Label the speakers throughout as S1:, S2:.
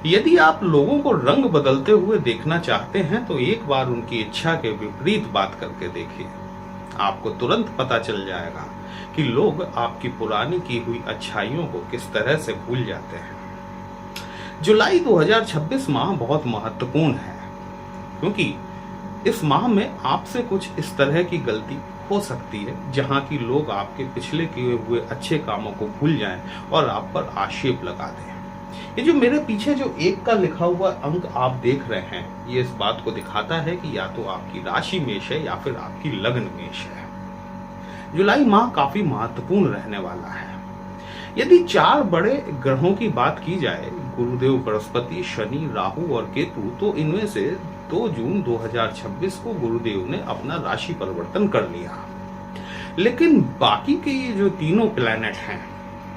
S1: यदि आप लोगों को रंग बदलते हुए देखना चाहते हैं तो एक बार उनकी इच्छा के विपरीत बात करके देखिए। आपको तुरंत पता चल जाएगा कि लोग आपकी पुरानी की हुई अच्छाइयों को किस तरह से भूल जाते हैं। जुलाई 2026 माह बहुत महत्वपूर्ण है क्योंकि इस माह में आपसे कुछ इस तरह की गलती हो सकती है जहां की लोग आपके पिछले किए हुए अच्छे कामों को भूल जाएं और आप पर आक्षेप लगा दें। ये जो मेरे पीछे जो 1 का लिखा हुआ अंक आप देख रहे हैं, ये इस बात को दिखाता है कि या तो आपकी राशि मेष है या फिर आपकी लग्न मेष है। जुलाई माह काफी महत्वपूर्ण रहने वाला है। यदि 4 बड़े ग्रहों की बात की जाए, गुरुदेव बृहस्पति, शनि, राहु और केतु, तो इनमें से 2 जून 2026 को गुरुदेव ने अपना राशि परिवर्तन कर लिया। लेकिन बाकी के ये जो तीनों प्लैनेट हैं,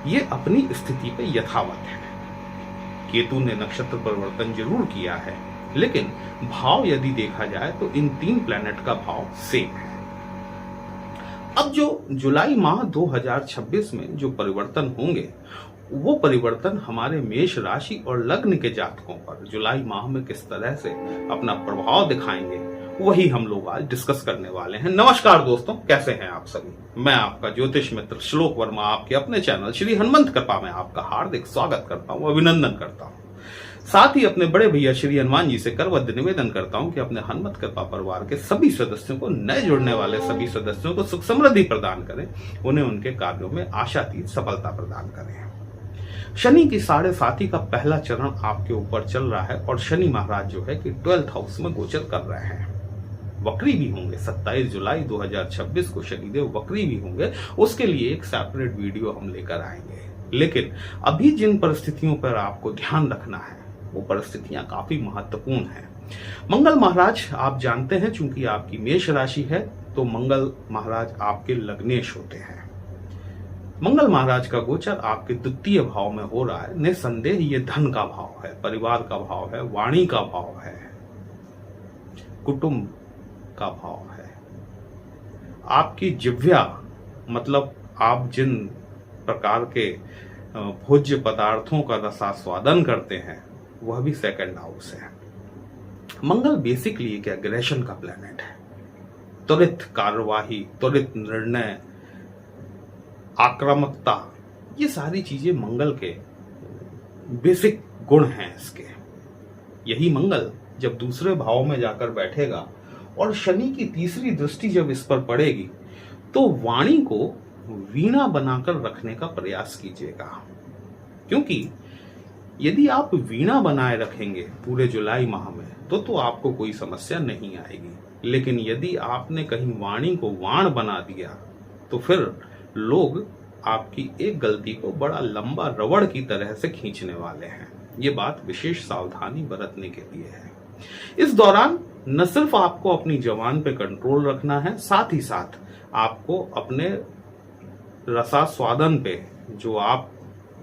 S1: ये अपनी स्थिति पे यथावत है। केतु ने नक्षत्र परिवर्तन जरूर किया है, लेकिन भाव यदि देखा जाए तो इन 3 प्लैनेट का भाव सेम है। अब जो जुलाई माह 2026 में जो परिवर्तन होंगे, वो परिवर्तन हमारे मेष राशि और लग्न के जातकों पर जुलाई माह में किस तरह से अपना प्रभाव दिखाएंगे, वही हम लोग आज डिस्कस करने वाले हैं। नमस्कार दोस्तों, कैसे हैं आप सभी। मैं आपका ज्योतिष मित्र श्लोक वर्मा आपके अपने चैनल श्री हनुमंत कृपा में आपका हार्दिक स्वागत करता हूं, अभिनंदन करता हूं। साथ ही अपने बड़े भैया श्री हनुमान जी से करवद्य निवेदन करता हूं कि अपने हनुमत कृपा परिवार के सभी सदस्यों को, नए जुड़ने वाले सभी सदस्यों को सुख समृद्धि प्रदान करें, उन्हें उनके कार्यों में आशातीत सफलता प्रदान करें। शनि की 7.5 का पहला चरण आपके ऊपर चल रहा है और शनि महाराज जो है कि 12th हाउस में गोचर कर रहे हैं। वक्री भी होंगे। 27 जुलाई 2026 को शनिदेव वक्री भी होंगे। उसके लिए एक सेपरेट वीडियो हम लेकर आएंगे। लेकिन अभी जिन परिस्थितियों पर आपको ध्यान रखना है, वो परिस्थितियां काफी महत्वपूर्ण हैं। मंगल महाराज आप जानते हैं, चूंकि आपकी मेष राशि है तो मंगल महाराज आपके लग्नेश होते हैं। मंगल महाराज का गोचर आपके द्वितीय भाव में हो रहा है। निसंदेह ये धन का भाव है, परिवार का भाव है, वाणी का भाव है, कुटुंब का भाव है। आपकी जिह्वा, मतलब आप जिन प्रकार के भोज्य पदार्थों का रसास्वादन करते हैं, वह भी 2nd हाउस है। मंगल बेसिकली एक एग्रेशन का प्लेनेट है। त्वरित कार्यवाही, त्वरित निर्णय, आक्रामकता, ये सारी चीजें मंगल के बेसिक गुण हैं इसके। यही मंगल जब दूसरे भाव में जाकर बैठेगा और शनि की तीसरी दृष्टि जब इस पर पड़ेगी, तो वाणी को वीणा बनाकर रखने का प्रयास कीजिएगा। क्योंकि यदि आप वीणा बनाए रखेंगे पूरे जुलाई माह में तो आपको कोई समस्या नहीं आएगी। लेकिन यदि आपने कहीं वाणी को वाण बना दिया तो फिर लोग आपकी एक गलती को बड़ा लंबा रबड़ की तरह से खींचने वाले हैं। ये बात विशेष सावधानी बरतने के लिए है। इस दौरान न सिर्फ आपको अपनी जबान पे कंट्रोल रखना है, साथ ही साथ आपको अपने रसास्वादन पे, जो आप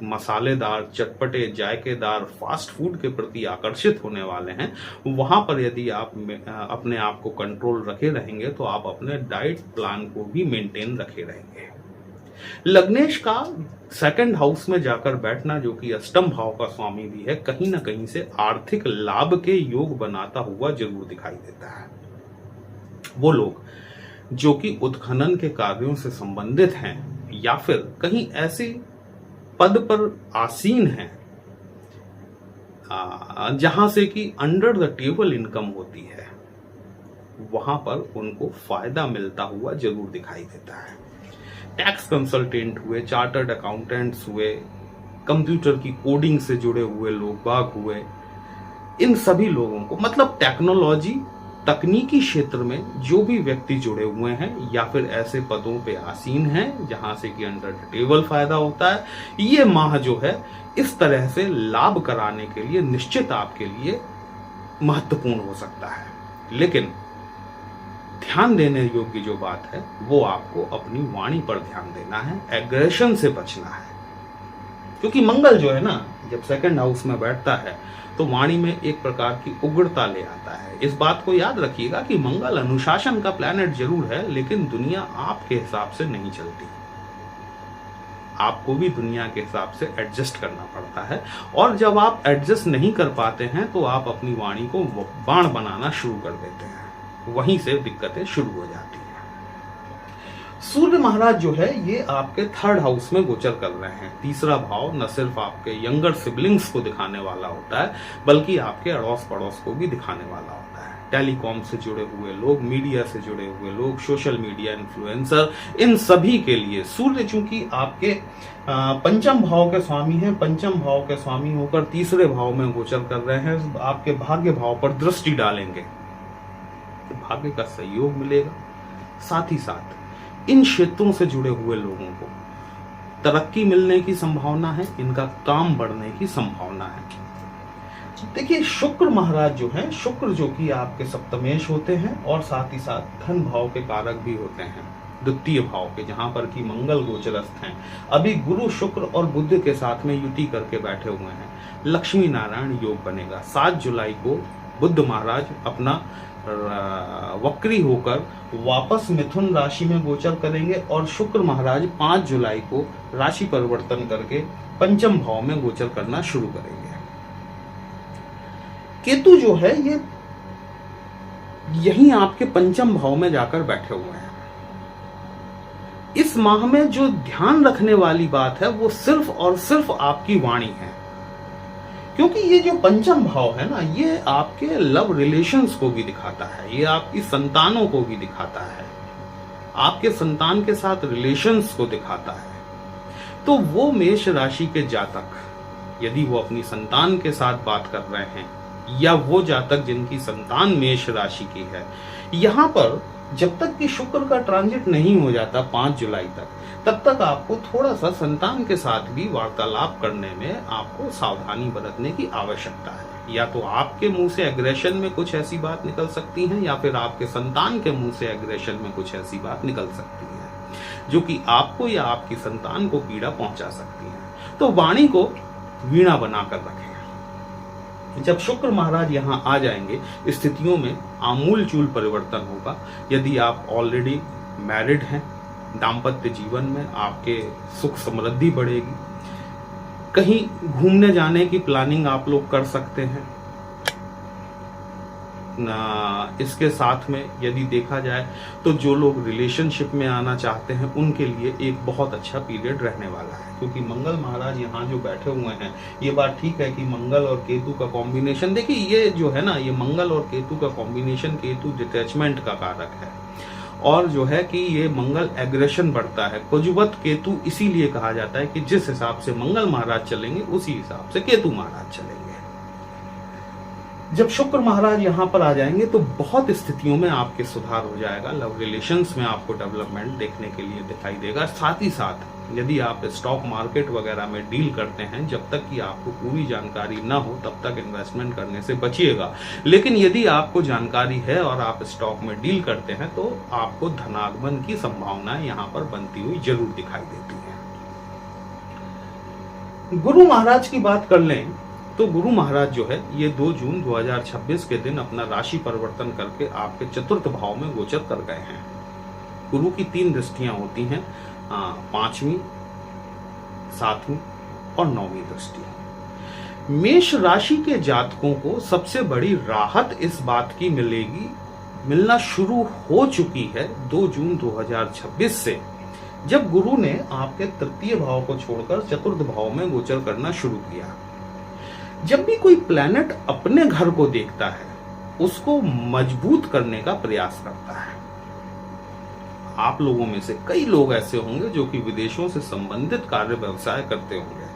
S1: मसालेदार, चटपटे, जायकेदार फास्ट फूड के प्रति आकर्षित होने वाले हैं, वहां पर यदि आप अपने आप को कंट्रोल रखे रहेंगे तो आप अपने डाइट प्लान को भी मेंटेन रखे रहेंगे। लग्नेश का 2nd हाउस में जाकर बैठना, जो कि अष्टम भाव का स्वामी भी है, कहीं ना कहीं से आर्थिक लाभ के योग बनाता हुआ जरूर दिखाई देता है। वो लोग जो कि उत्खनन के कार्यों से संबंधित हैं या फिर कहीं ऐसे पद पर आसीन हैं जहां से कि अंडर द टेबल इनकम होती है, वहां पर उनको फायदा मिलता हुआ जरूर दिखाई देता है। टैक्स कंसल्टेंट हुए, चार्टर्ड अकाउंटेंट्स हुए, कंप्यूटर की कोडिंग से जुड़े हुए लोग बाग हुए, इन सभी लोगों को, मतलब टेक्नोलॉजी, तकनीकी क्षेत्र में जो भी व्यक्ति जुड़े हुए हैं या फिर ऐसे पदों पे आसीन हैं जहां से कि अंडर द टेबल फायदा होता है, ये माह जो है इस तरह से लाभ कराने के लिए निश्चित आपके लिए महत्वपूर्ण हो सकता है। लेकिन ध्यान देने योग्य जो बात है, वो आपको अपनी वाणी पर ध्यान देना है, एग्रेशन से बचना है। क्योंकि मंगल जो है ना, जब 2nd हाउस में बैठता है तो वाणी में एक प्रकार की उग्रता ले आता है। इस बात को याद रखिएगा कि मंगल अनुशासन का प्लैनेट जरूर है, लेकिन दुनिया आपके हिसाब से नहीं चलती। आपको भी दुनिया के हिसाब से एडजस्ट करना पड़ता है, और जब आप एडजस्ट नहीं कर पाते हैं तो आप अपनी वाणी को बाण बनाना शुरू कर देते हैं, वहीं से दिक्कतें शुरू हो जाती हैं। सूर्य महाराज जो है ये आपके 3rd हाउस में गोचर कर रहे हैं। तीसरा भाव न सिर्फ आपके यंगर सिबलिंग्स को दिखाने वाला होता है, बल्कि आपके अड़ोस पड़ोस को भी दिखाने वाला होता है। टेलीकॉम से जुड़े हुए लोग, मीडिया से जुड़े हुए लोग, सोशल मीडिया इन्फ्लुएंसर, इन सभी के लिए सूर्य चूंकि आपके पंचम भाव के स्वामी हैं, पंचम भाव के स्वामी होकर तीसरे भाव में गोचर कर रहे हैं, आपके भाग्य भाव पर दृष्टि डालेंगे तो भाग्य का सहयोग मिलेगा। साथ ही साथ इन क्षेत्रों से जुड़े हुए लोगों को तरक्की मिलने की संभावना है, इनका काम बढ़ने की संभावना है। देखिए शुक्र महाराज जो हैं, शुक्र जो कि आपके सप्तमेश होते हैं और साथ ही साथ धन भाव के कारक भी होते हैं, द्वितीय भाव के, जहां पर कि मंगल गोचरस्थ हैं। अभी गुरु शुक्र और बुध के साथ में युति करके बैठे हुए हैं, लक्ष्मी नारायण योग बनेगा। 7 जुलाई को बुध महाराज अपना वक्री होकर वापस मिथुन राशि में गोचर करेंगे और शुक्र महाराज 5 जुलाई को राशि परिवर्तन करके पंचम भाव में गोचर करना शुरू करेंगे। केतु जो है ये यहीं आपके पंचम भाव में जाकर बैठे हुए हैं। इस माह में जो ध्यान रखने वाली बात है वो सिर्फ और सिर्फ आपकी वाणी है, क्योंकि ये जो पंचम भाव है ना, ये आपके लव रिलेशंस को भी दिखाता है, ये आपकी संतानों को भी दिखाता है, आपके संतान के साथ रिलेशंस को दिखाता है। तो वो मेष राशि के जातक यदि वो अपनी संतान के साथ बात कर रहे हैं, या वो जातक जिनकी संतान मेष राशि की है, यहां पर जब तक कि शुक्र का ट्रांजिट नहीं हो जाता 5 जुलाई तक, तब तक आपको थोड़ा सा संतान के साथ भी वार्तालाप करने में आपको सावधानी बरतने की आवश्यकता है। या तो आपके मुंह से एग्रेशन में कुछ ऐसी बात निकल सकती है, या फिर आपके संतान के मुंह से एग्रेशन में कुछ ऐसी बात निकल सकती है जो कि आपको या आपकी संतान को पीड़ा पहुंचा सकती है। तो वाणी को वीणा बनाकर रखें। जब शुक्र महाराज यहां आ जाएंगे, स्थितियों में आमूल चूल परिवर्तन होगा। यदि आप ऑलरेडी मैरिड हैं, दाम्पत्य जीवन में आपके सुख समृद्धि बढ़ेगी। कहीं घूमने जाने की प्लानिंग आप लोग कर सकते हैं। इसके साथ में यदि देखा जाए तो जो लोग रिलेशनशिप में आना चाहते हैं उनके लिए एक बहुत अच्छा पीरियड रहने वाला है, क्योंकि मंगल महाराज यहाँ जो बैठे हुए हैं, ये बात ठीक है कि मंगल और केतु का कॉम्बिनेशन, देखिए ये जो है ना, ये मंगल और केतु का कॉम्बिनेशन, केतु डिटैचमेंट का कारक है, और जो है कि ये मंगल एग्रेशन बढ़ता है। कुजवत केतु इसीलिए कहा जाता है कि जिस हिसाब से मंगल महाराज चलेंगे उसी हिसाब से केतु महाराज चलेंगे। जब शुक्र महाराज यहां पर आ जाएंगे तो बहुत स्थितियों में आपके सुधार हो जाएगा। लव रिलेशंस में आपको डेवलपमेंट देखने के लिए दिखाई देगा। साथ ही साथ यदि आप स्टॉक मार्केट वगैरह में डील करते हैं, जब तक कि आपको पूरी जानकारी ना हो तब तक इन्वेस्टमेंट करने से बचिएगा। लेकिन यदि आपको जानकारी है और आप स्टॉक में डील करते हैं तो आपको धनागमन की संभावनाएं यहां पर बनती हुई जरूर दिखाई देती है। गुरु महाराज की बात कर लें तो गुरु महाराज जो है ये 2 जून 2026 के दिन अपना राशि परिवर्तन करके आपके चतुर्थ भाव में गोचर कर गए हैं। गुरु की 3 दृष्टियां होती हैं, 5वीं, 7वीं और 9वीं दृष्टि। मेष राशि के जातकों को सबसे बड़ी राहत इस बात की मिलना शुरू हो चुकी है 2 जून 2026 से, जब गुरु ने आपके तृतीय भाव को छोड़कर चतुर्थ भाव में गोचर करना शुरू किया। जब भी कोई प्लैनेट अपने घर को देखता है, उसको मजबूत करने का प्रयास करता है। आप लोगों में से कई लोग ऐसे होंगे जो कि विदेशों से संबंधित कार्य व्यवसाय करते होंगे,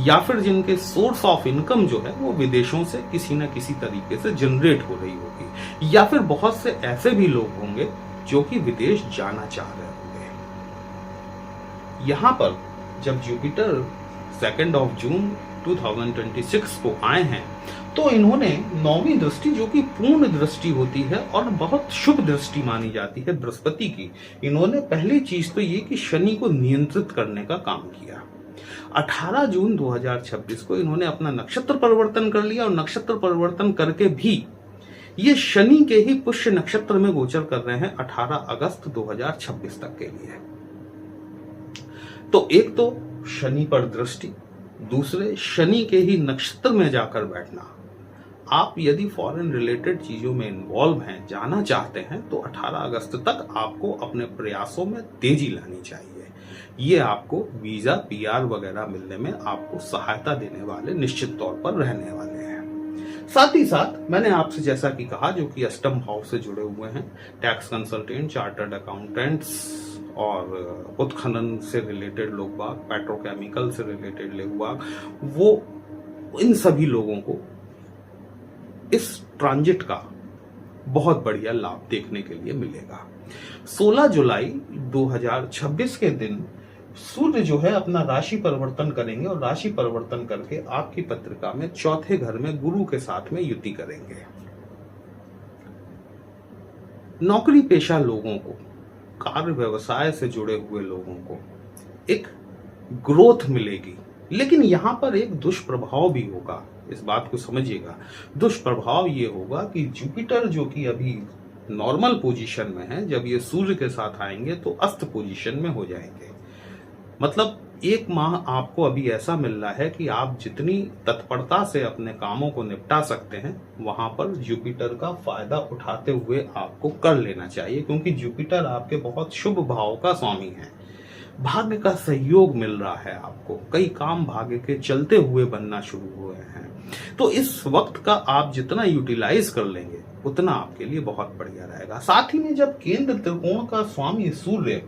S1: या फिर जिनके सोर्स ऑफ इनकम जो है वो विदेशों से किसी न किसी तरीके से जनरेट हो रही होगी, या फिर बहुत से ऐसे भी लोग होंगे जो कि विदेश जाना चाह रहे होंगे। यहां पर जब जुपिटर 2 जून 2026 को आए हैं तो इन्होंने 9वीं दृष्टि, जो कि पूर्ण दृष्टि होती है और बहुत शुभ दृष्टि मानी जाती है बृहस्पति की, इन्होंने पहली चीज तो ये कि शनि को नियंत्रित करने का काम किया। 18 जून 2026 को इन्होंने अपना नक्षत्र परिवर्तन कर लिया, और नक्षत्र परिवर्तन करके भी ये शनि के ही पुष्य नक्षत्र में गोचर कर रहे हैं 18 अगस्त 2026 तक के लिए। तो एक तो शनि पर दृष्टि, दूसरे शनि के ही नक्षत्र में जाकर बैठना। आप यदि फॉरेन रिलेटेड चीजों में इन्वॉल्व हैं, जाना चाहते हैं, तो 18 अगस्त तक आपको अपने प्रयासों में तेजी लानी चाहिए। ये आपको वीजा, पीआर वगैरह मिलने में आपको सहायता देने वाले निश्चित तौर पर रहने वाले हैं। साथ ही साथ मैंने आपसे जैसा कि कहा, जो कि अष्टम भाव से जुड़े हुए हैं, टैक्स कंसल्टेंट, चार्टर्ड अकाउंटेंट्स और उत्खनन से रिलेटेड लोग बाग, पेट्रोकेमिकल से रिलेटेड लोग बाग, वो इन सभी लोगों को इस ट्रांजिट का बहुत बढ़िया लाभ देखने के लिए मिलेगा। 16 जुलाई 2026 के दिन सूर्य जो है अपना राशि परिवर्तन करेंगे और राशि परिवर्तन करके आपकी पत्रिका में चौथे घर में गुरु के साथ में युति करेंगे। नौकरी पेशा लोगों को, कार्य व्यवसाय से जुड़े हुए लोगों को एक ग्रोथ मिलेगी, लेकिन यहां पर एक दुष्प्रभाव भी होगा। इस बात को समझिएगा। दुष्प्रभाव ये होगा कि जुपिटर जो कि अभी नॉर्मल पोजीशन में है, जब ये सूर्य के साथ आएंगे तो अस्त पोजीशन में हो जाएंगे। मतलब एक माह आपको अभी ऐसा मिल रहा है कि आप जितनी तत्परता से अपने कामों को निपटा सकते हैं, वहां पर जुपिटर का फायदा उठाते हुए आपको कर लेना चाहिए, क्योंकि जुपिटर आपके बहुत शुभ भाव का स्वामी है। भाग्य का सहयोग मिल रहा है आपको, कई काम भाग्य के चलते हुए बनना शुरू हुए हैं। तो इस वक्त का आप जितना यूटिलाइज कर लेंगे उतना आपके लिए बहुत बढ़िया रहेगा। साथ ही में जब केंद्र त्रिकोण का स्वामी सूर्य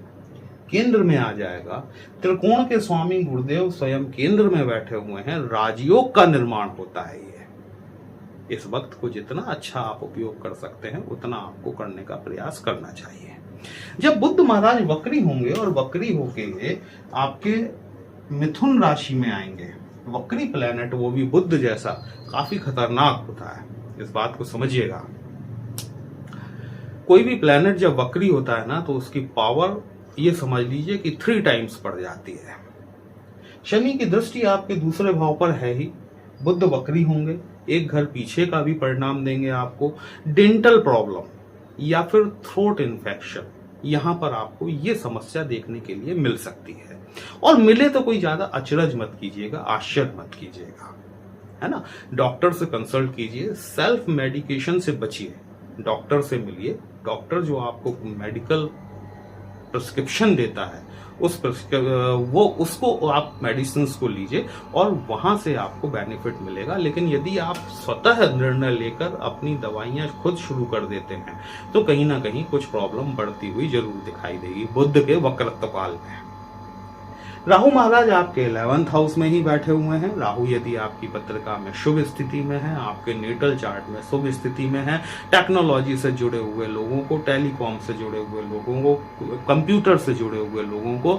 S1: केंद्र में आ जाएगा, त्रिकोण के स्वामी गुरुदेव स्वयं केंद्र में बैठे हुए हैं, राजयोग का निर्माण होता है। ये इस वक्त को जितना अच्छा आप उपयोग कर सकते हैं उतना आपको करने का प्रयास करना चाहिए। जब बुध महाराज वक्री होंगे और वक्री होके आपके मिथुन राशि में आएंगे, वक्री प्लेनेट वो भी बुध जैसा काफी खतरनाक होता है, इस बात को समझिएगा। कोई भी प्लेनेट जब वक्री होता है ना, तो उसकी पावर ये समझ लीजिए कि 3 टाइम्स बढ़ जाती है। शनि की दृष्टि आपके दूसरे भाव पर है ही, बुध वक्री होंगे, एक घर पीछे का भी परिणाम देंगे आपको। डेंटल प्रॉब्लम या फिर थ्रोट इन्फेक्शन, यहां पर आपको ये समस्या देखने के लिए मिल सकती है। और मिले तो कोई ज्यादा अचरज मत कीजिएगा, आश्चर्य मत कीजिएगा, है ना। डॉक्टर से कंसल्ट कीजिए, सेल्फ मेडिकेशन से बचिए, डॉक्टर से मिलिए। डॉक्टर जो आपको मेडिकल प्रिस्क्रिप्शन देता है उसको आप मेडिसिन को लीजिए और वहां से आपको बेनिफिट मिलेगा। लेकिन यदि आप स्वतः निर्णय लेकर अपनी दवाइयां खुद शुरू कर देते हैं तो कहीं ना कहीं कुछ प्रॉब्लम बढ़ती हुई जरूर दिखाई देगी। बुध के वक्रत्व काल में राहु महाराज आपके 11th हाउस में ही बैठे हुए हैं। राहु यदि आपकी पत्रिका में शुभ स्थिति में है, आपके नेटल चार्ट में शुभ स्थिति में है, टेक्नोलॉजी से जुड़े हुए लोगों को, टेलीकॉम से जुड़े हुए लोगों को, कंप्यूटर से जुड़े हुए लोगों को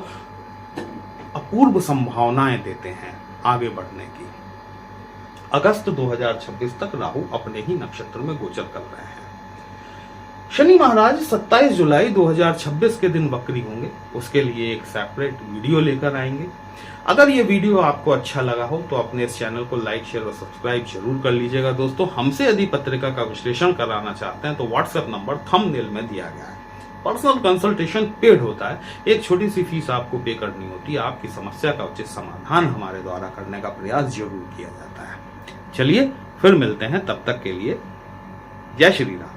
S1: अपूर्व संभावनाएं देते हैं आगे बढ़ने की। अगस्त 2026 तक राहु अपने ही नक्षत्र में गोचर कर रहे हैं। शनि महाराज 27 जुलाई 2026 के दिन वक्री होंगे, उसके लिए एक सेपरेट वीडियो लेकर आएंगे। अगर ये वीडियो आपको अच्छा लगा हो तो अपने इस चैनल को लाइक, शेयर और सब्सक्राइब जरूर कर लीजिएगा। दोस्तों, हमसे यदि पत्रिका का विश्लेषण कराना चाहते हैं तो व्हाट्सएप नंबर थंबनेल में दिया गया है। पर्सनल कंसल्टेशन पेड होता है, एक छोटी सी फीस आपको पे करनी होती है। आपकी समस्या का उचित समाधान हमारे द्वारा करने का प्रयास जरूर किया जाता है। चलिए फिर मिलते हैं, तब तक के लिए जय श्री राम।